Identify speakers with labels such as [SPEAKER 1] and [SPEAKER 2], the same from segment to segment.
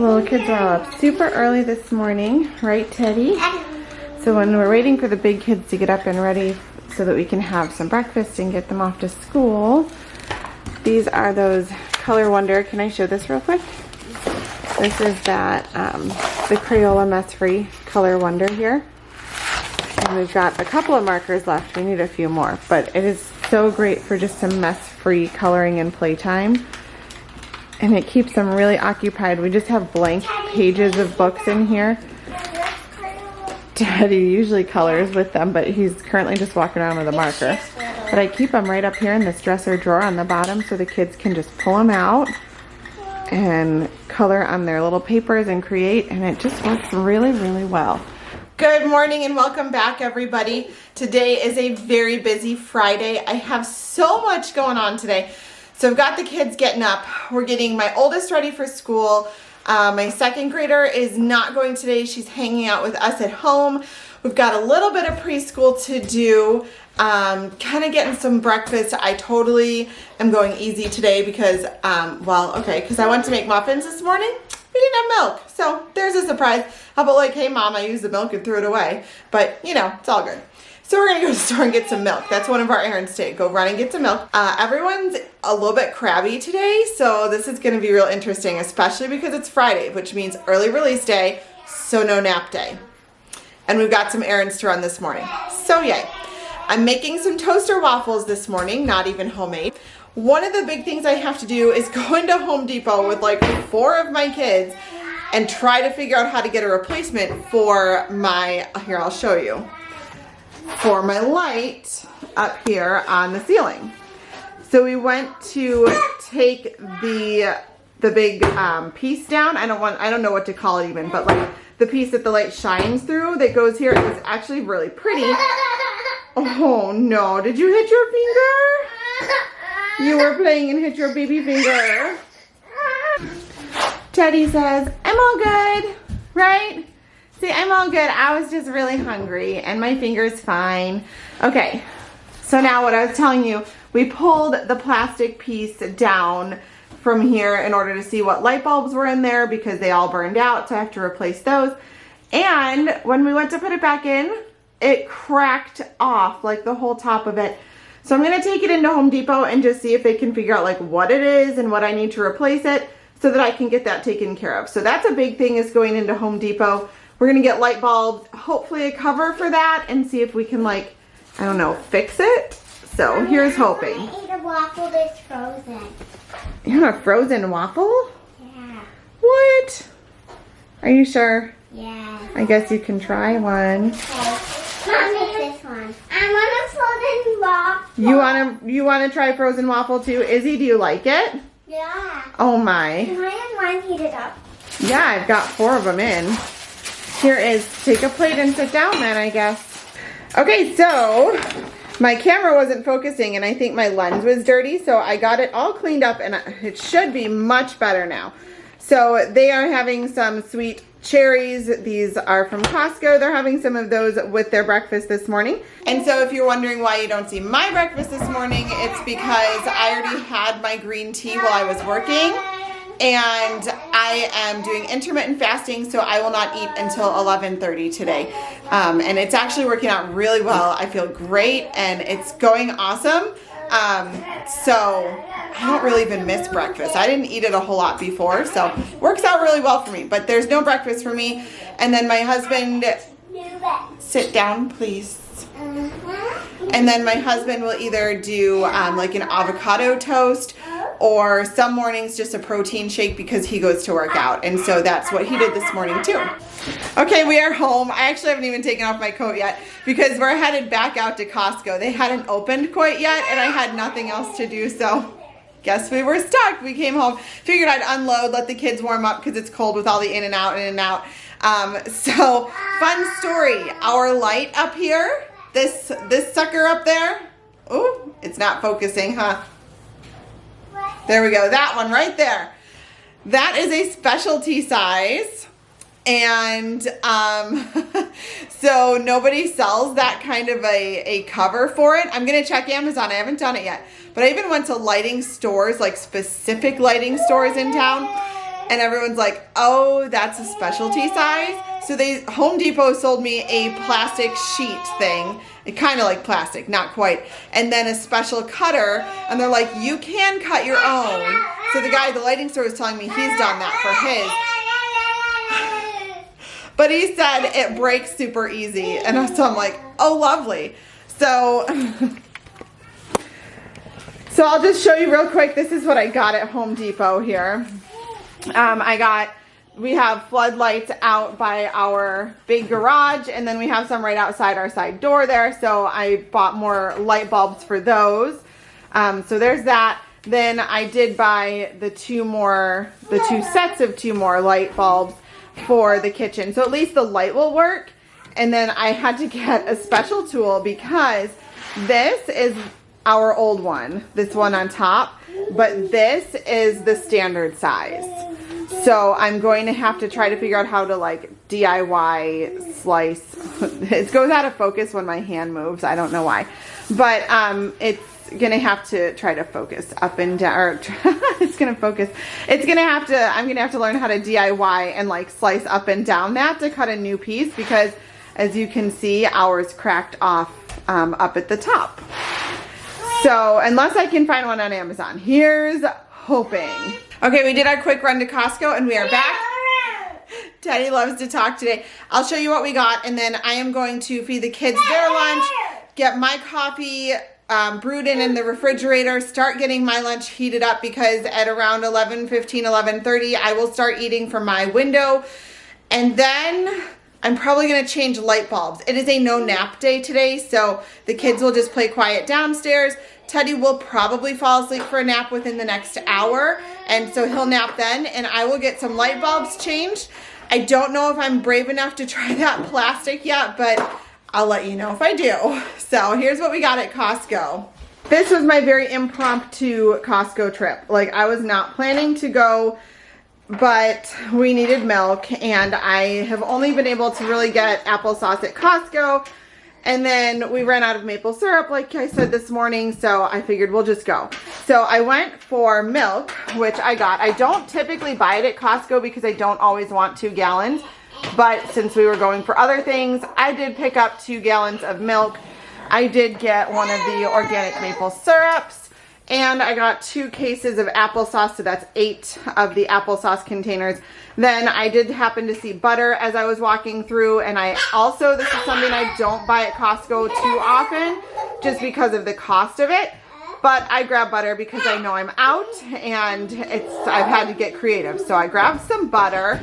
[SPEAKER 1] little kids are all up super early this morning, right, Teddy? So when we're waiting for the big kids to get up and ready so that we can have some breakfast and get them off to school, these are those Color Wonder. Can I show this real quick? This is that, the Crayola mess-free Color Wonder here. And we've got a couple of markers left. We need a few more, but it is so great for just some mess-free coloring and playtime. And it keeps them really occupied. We just have blank pages of books in here. Daddy usually colors with them, but he's currently just walking around with a marker. But I keep them right up here in this dresser drawer on the bottom so the kids can just pull them out and color on their little papers and create, and it just works really, really well. Good morning and welcome back, everybody. Today is a very busy Friday. I have so much going on today. So I've got the kids getting up. We're getting my oldest ready for school. My second grader is not going today. She's hanging out with us at home. We've got a little bit of preschool to do. Kind of getting some breakfast. I totally am going easy today because, because I went to make muffins this morning. We didn't have milk, so there's a surprise. How about like, hey mom, I used the milk and threw it away. But you know, it's all good. So we're gonna go to the store and get some milk. That's one of our errands today. Go run and get some milk. Everyone's a little bit crabby today, so this is gonna be real interesting, especially because it's Friday, which means early release day, so no nap day. And we've got some errands to run this morning, so yay. I'm making some toaster waffles this morning, not even homemade. One of the big things I have to do is go into Home Depot with like 4 of my kids and try to figure out how to get a replacement for my, here I'll show you, for my light up here on the ceiling. So we went to take the big piece down. I don't know what to call it even, but like the piece that the light shines through that goes here is actually really pretty. Oh no, did you hit your finger? You were playing and hit your baby finger. Teddy says, I'm all good, right? See, I'm all good. I was just really hungry and my finger's fine. Okay, so now what I was telling you, we pulled the plastic piece down from here in order to see what light bulbs were in there because they all burned out, so I have to replace those. And when we went to put it back in, it cracked off, like the whole top of it. So I'm gonna take it into Home Depot and just see if they can figure out like what it is and what I need to replace it so that I can get that taken care of. So that's a big thing, is going into Home Depot. We're gonna get light bulbs, hopefully a cover for that, and see if we can, like, I don't know, fix it. So here's hoping.
[SPEAKER 2] I ate a waffle that's frozen.
[SPEAKER 1] You want a frozen waffle?
[SPEAKER 2] Yeah.
[SPEAKER 1] What? Are you sure?
[SPEAKER 2] Yeah.
[SPEAKER 1] I guess you can try one.
[SPEAKER 2] Okay. I'll make this one. I want a frozen waffle.
[SPEAKER 1] You wanna try frozen waffle too? Izzy, do you like it?
[SPEAKER 2] Yeah.
[SPEAKER 1] Oh my.
[SPEAKER 2] Can I have mine heated up?
[SPEAKER 1] Yeah, I've got 4 of them in. Here is, take a plate and sit down then, I guess. Okay, so my camera wasn't focusing and I think my lens was dirty, so I got it all cleaned up and it should be much better now. So they are having some sweet cherries. These are from Costco. They're having some of those with their breakfast this morning. And so if you're wondering why you don't see my breakfast this morning, it's because I already had my green tea while I was working. And I am doing intermittent fasting, so I will not eat until 11:30 today. And it's actually working out really well. I feel great and it's going awesome. So I don't really even miss breakfast. I didn't eat it a whole lot before, so it works out really well for me. But there's no breakfast for me. And then my husband, sit down please. And then my husband will either do like an avocado toast, or some mornings just a protein shake because he goes to work out. And so that's what he did this morning too. Okay, we are home. I actually haven't even taken off my coat yet because we're headed back out to Costco. They hadn't opened quite yet and I had nothing else to do, so guess we were stuck. We came home, figured I'd unload, let the kids warm up because it's cold with all the in and out. So fun story, our light up here, this sucker up there, oh, it's not focusing, huh? There we go, that one right there. That is a specialty size. And so nobody sells that kind of a cover for it. I'm gonna check Amazon, I haven't done it yet. But I even went to lighting stores, like specific lighting stores in town. and everyone's like, oh, that's a specialty size. So Home Depot sold me a plastic sheet thing. It kind of like plastic, not quite. And then a special cutter, and they're like, you can cut your own. So the guy at the lighting store was telling me he's done that for his. But he said it breaks super easy. And so I'm like, oh, lovely. So I'll just show you real quick. This is what I got at Home Depot here. We have floodlights out by our big garage, and then we have some right outside our side door there. So I bought more light bulbs for those. So there's that. Then I did buy the two sets of 2 more light bulbs for the kitchen. So at least the light will work. And then I had to get a special tool because this is our old one, this one on top, but this is the standard size. So I'm going to have to try to figure out how to like DIY slice. It goes out of focus when my hand moves. I don't know why, but it's gonna have to try to focus up and down, or I'm gonna have to learn how to DIY and like slice up and down that to cut a new piece, because as you can see, ours cracked off up at the top. So unless I can find one on Amazon, here's hoping. Okay, we did our quick run to Costco and we are back. Teddy loves to talk today. I'll show you what we got, and then I am going to feed the kids their lunch, get my coffee brewed in the refrigerator, start getting my lunch heated up, because at around 11:15, 11:30, I will start eating from my window. And then I'm probably going to change light bulbs. It is a no nap day today, so the kids will just play quiet downstairs. Teddy will probably fall asleep for a nap within the next hour, and so he'll nap then, and I will get some light bulbs changed. I don't know if I'm brave enough to try that plastic yet, but I'll let you know if I do. So here's what we got at Costco. This was my very impromptu Costco trip. Like, I was not planning to go, but we needed milk, and I have only been able to really get applesauce at Costco, and then we ran out of maple syrup, like I said this morning, so I figured we'll just go. So I went for milk, which I got. I don't typically buy it at Costco because I don't always want 2 gallons, but since we were going for other things, I did pick up 2 gallons of milk. I did get one of the organic maple syrups, and I got 2 cases of applesauce, so that's 8 of the applesauce containers. Then I did happen to see butter as I was walking through, and I also, this is something I don't buy at Costco too often just because of the cost of it, but I grabbed butter because I know I'm out and I've had to get creative. So I grabbed some butter,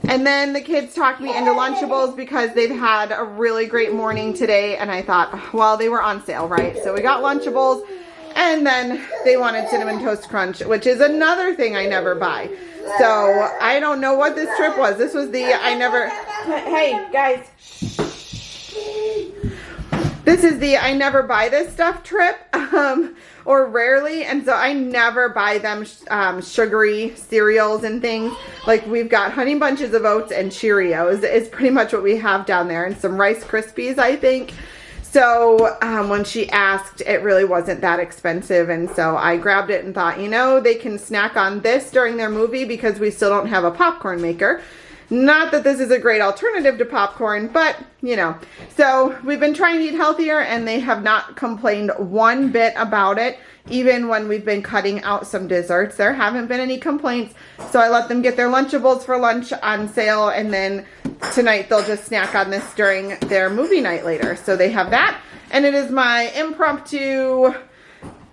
[SPEAKER 1] and then the kids talked me into Lunchables because they've had a really great morning today, and I thought, well, they were on sale, right? So we got Lunchables. And then they wanted Cinnamon Toast Crunch, which is another thing I never buy. So I don't know what this trip was. This was the hey guys. This is the I never buy this stuff trip, or rarely. And so I never buy them sugary cereals and things. Like, we've got Honey Bunches of Oats and Cheerios is pretty much what we have down there. And some Rice Krispies, I think. So when she asked, it really wasn't that expensive, and so I grabbed it and thought, you know, they can snack on this during their movie because we still don't have a popcorn maker. Not that this is a great alternative to popcorn, but, you know. So we've been trying to eat healthier, and they have not complained one bit about it. Even when we've been cutting out some desserts, there haven't been any complaints. So I let them get their Lunchables for lunch on sale, and then tonight they'll just snack on this during their movie night later. So they have that, and it is my impromptu,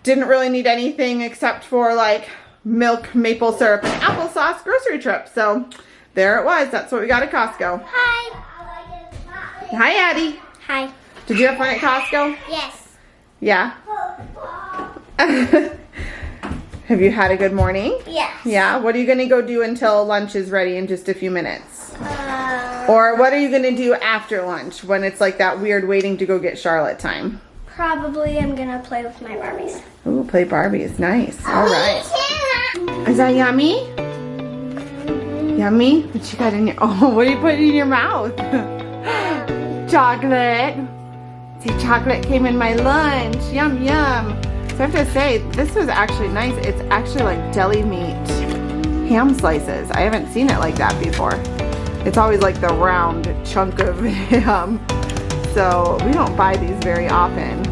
[SPEAKER 1] didn't really need anything except for like milk, maple syrup, and applesauce grocery trip. So there it was. That's what we got at Costco.
[SPEAKER 2] Hi.
[SPEAKER 1] Hi, Addie.
[SPEAKER 2] Hi.
[SPEAKER 1] Did you have fun at Costco?
[SPEAKER 2] Yes.
[SPEAKER 1] Yeah. Have you had a good morning?
[SPEAKER 2] Yes.
[SPEAKER 1] Yeah? What are you going to go do until lunch is ready in just a few minutes? Or what are you going to do after lunch when it's like that weird waiting to go get Charlotte time?
[SPEAKER 2] Probably I'm going to play with my Barbies.
[SPEAKER 1] Ooh, play Barbies. Nice. All right. Is that yummy? Yummy? What you got in your... Oh, what are you putting in your mouth? Chocolate. See, chocolate came in my lunch. Yum, yum. So I have to say, this was actually nice. It's actually like deli meat ham slices. I haven't seen it like that before. It's always like the round chunk of ham. So we don't buy these very often.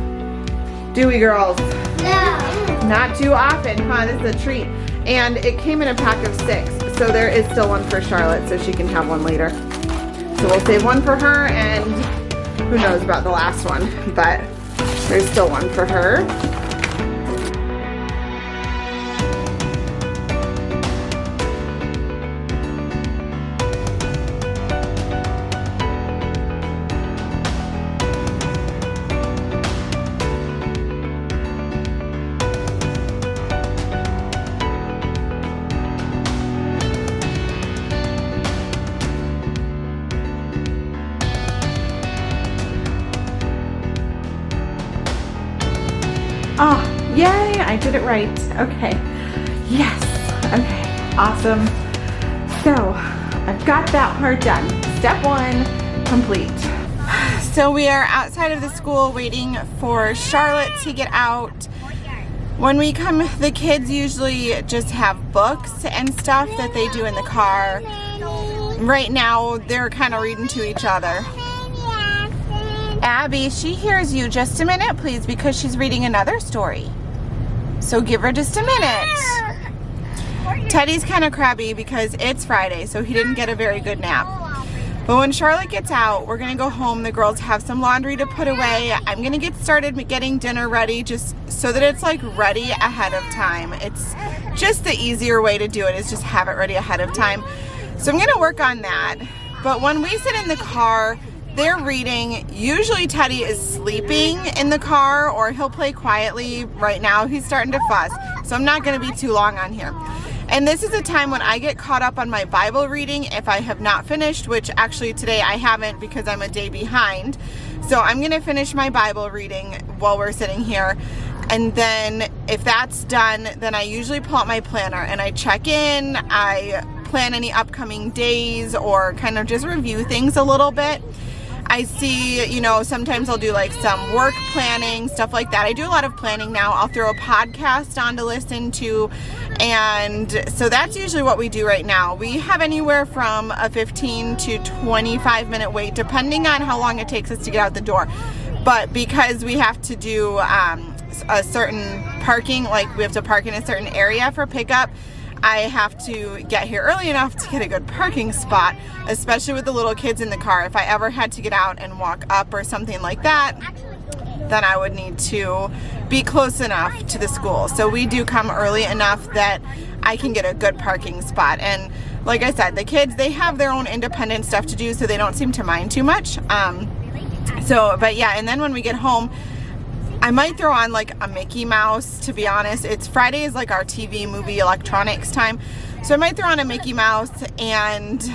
[SPEAKER 1] Do we, girls?
[SPEAKER 2] No.
[SPEAKER 1] Not too often, huh? This is a treat. And it came in a pack of 6. So there is still one for Charlotte, so she can have one later. So we'll save one for her, and who knows about the last one, but there's still one for her. Oh, yay, I did it right. Okay, yes, okay, awesome. So, I've got that part done. Step 1, complete. So we are outside of the school waiting for Charlotte to get out. When we come, the kids usually just have books and stuff that they do in the car. Right now, they're kind of reading to each other. Abby, she hears you. Just a minute, please, because she's reading another story. So give her just a minute. Teddy's kind of crabby because it's Friday, so he didn't get a very good nap. But when Charlotte gets out, we're gonna go home. The girls have some laundry to put away. I'm gonna get started getting dinner ready just so that it's like ready ahead of time. It's just the easier way to do it is just have it ready ahead of time. So I'm gonna work on that. But when we sit in the car, they're reading. Usually Teddy is sleeping in the car or he'll play quietly. Right now he's starting to fuss. So I'm not gonna be too long on here. And this is a time when I get caught up on my Bible reading if I have not finished, which actually today I haven't because I'm a day behind. So I'm gonna finish my Bible reading while we're sitting here. And then if that's done, then I usually pull out my planner and I check in, I plan any upcoming days or kind of just review things a little bit. I see, you know, sometimes I'll do like some work planning, stuff like that. I do a lot of planning now. I'll throw a podcast on to listen to. And so that's usually what we do right now. We have anywhere from a 15 to 25 minute wait, depending on how long it takes us to get out the door. But because we have to do a certain parking, like we have to park in a certain area for pickup, I have to get here early enough to get a good parking spot, especially with the little kids in the car. If I ever had to get out and walk up or something like that, then I would need to be close enough to the school. So we do come early enough that I can get a good parking spot. And like I said, the kids, they have their own independent stuff to do, so they don't seem to mind too much. But yeah, and then when we get home, I might throw on like a Mickey Mouse, to be honest. It's Friday is like our TV, movie, electronics time. So I might throw on a Mickey Mouse, and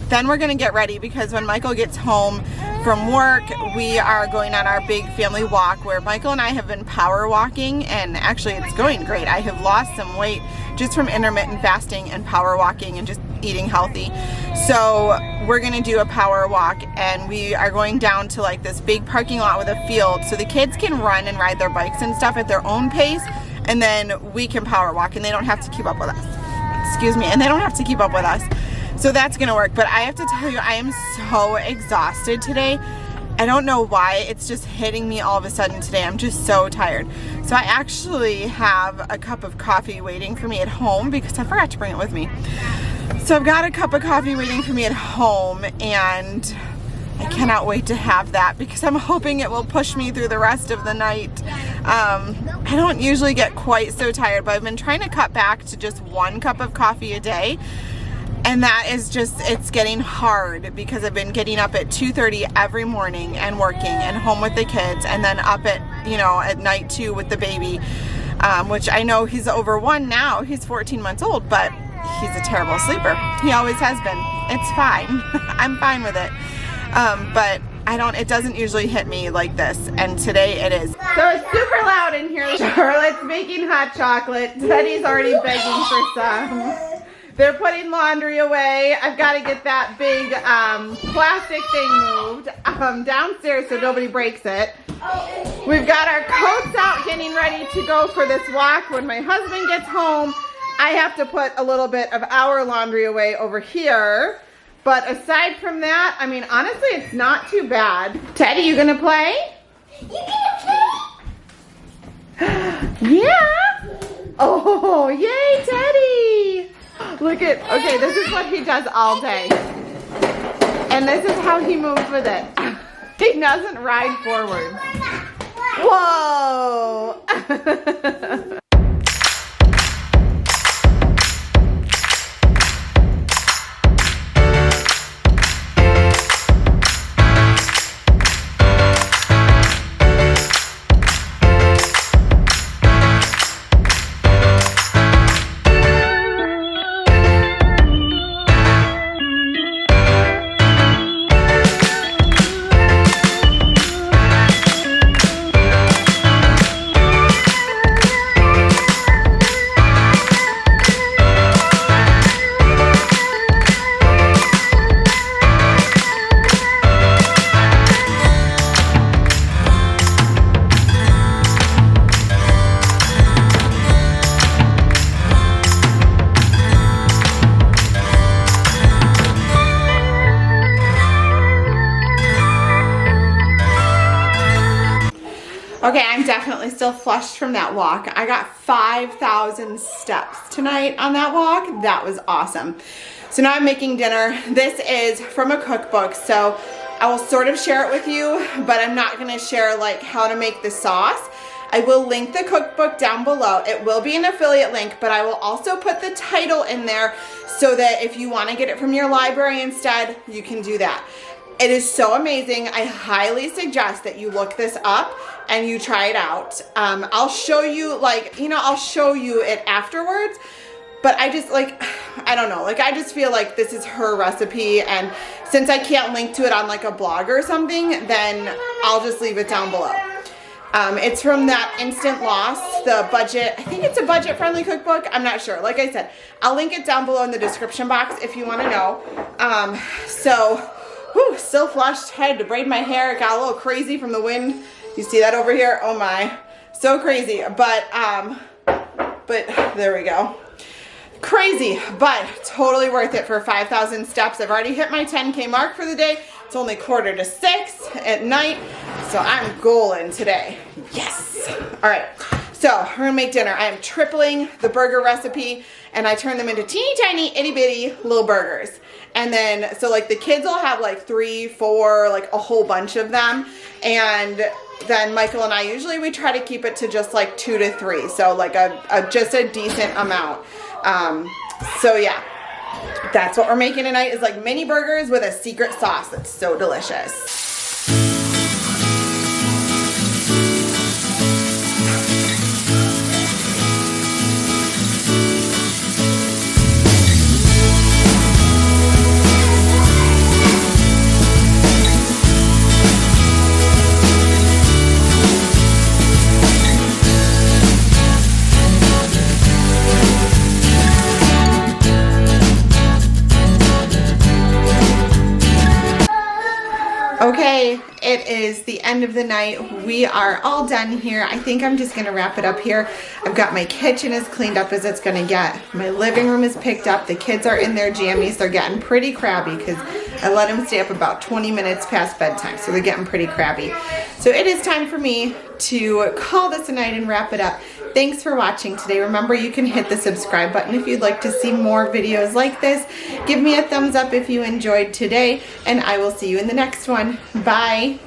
[SPEAKER 1] then we're gonna get ready because when Michael gets home from work, we are going on our big family walk where Michael and I have been power walking, and actually it's going great. I have lost some weight just from intermittent fasting and power walking and just eating healthy. So we're gonna do a power walk, and we are going down to like this big parking lot with a field so the kids can run and ride their bikes and stuff at their own pace, and then we can power walk and they don't have to keep up with us. Excuse me, and they don't have to keep up with us. So that's gonna work. But I have to tell you, I am so exhausted today. I don't know why, it's just hitting me all of a sudden today. I'm just so tired. So I actually have a cup of coffee waiting for me at home because I forgot to bring it with me. So I've got a cup of coffee waiting for me at home, and I cannot wait to have that because I'm hoping it will push me through the rest of the night. I don't usually get quite so tired, but I've been trying to cut back to just 1 cup of coffee a day. And that is just, it's getting hard because I've been getting up at 2:30 every morning and working and home with the kids, and then up at, you know, at night too with the baby, which I know he's over 1 now. He's 14 months old, but he's a terrible sleeper. He always has been. It's fine. I'm fine with it. But it doesn't usually hit me like this, and today it is. So it's super loud in here. Charlotte's making hot chocolate. Teddy's already begging for some. They're putting laundry away. I've got to get that big plastic thing moved downstairs so nobody breaks it. We've got our coats out getting ready to go for this walk when my husband gets home. I have to put a little bit of our laundry away over here. But aside from that, I mean, honestly, it's not too bad. Teddy, you gonna play?
[SPEAKER 2] You gonna play?
[SPEAKER 1] Yeah. Oh, yay, Teddy. Look at, okay, this is what he does all day. And this is how he moves with it. He doesn't ride forward. Whoa. Okay, I'm definitely still flushed from that walk. I got 5,000 steps tonight on that walk. That was awesome. So now I'm making dinner. This is from a cookbook, so I will sort of share it with you, but I'm not gonna share like how to make the sauce. I will link the cookbook down below. It will be an affiliate link, but I will also put the title in there so that if you wanna get it from your library instead, you can do that. It is so amazing. I highly suggest that you look this up and you try it out. I'll show you I'll show you it afterwards, but I just I don't know, I just feel like this is her recipe, and since I can't link to it on like a blog or something, then I'll just leave it down below. It's from that Instant Loss, the budget, I think it's a budget friendly cookbook. I'm not sure. Like I said, I'll link it down below in the description box if you want to know. Whew, still flushed, had to braid my hair. It got a little crazy from the wind. You see that over here? Oh my, so crazy. But there we go. Crazy, but totally worth it for 5,000 steps. I've already hit my 10K mark for the day. It's only 5:45 at night, so I'm golden today. Yes. All right, so we're gonna make dinner. I am tripling the burger recipe, and I turn them into teeny tiny itty bitty little burgers. And then, so like the kids will have like 3, 4, like a whole bunch of them. And then Michael and I, usually we try to keep it to just like 2 to 3. So like just a decent amount. So yeah, that's what we're making tonight, is like mini burgers with a secret sauce that's so delicious. Okay, it is the end of the night. We are all done here. I think I'm just gonna wrap it up here. I've got my kitchen as cleaned up as it's gonna get. My living room is picked up. The kids are in their jammies. They're getting pretty crabby because I let them stay up about 20 minutes past bedtime, so they're getting pretty crabby. So it is time for me to call this a night and wrap it up. Thanks for watching today. Remember, you can hit the subscribe button if you'd like to see more videos like this. Give me a thumbs up if you enjoyed today, and I will see you in the next one. Bye.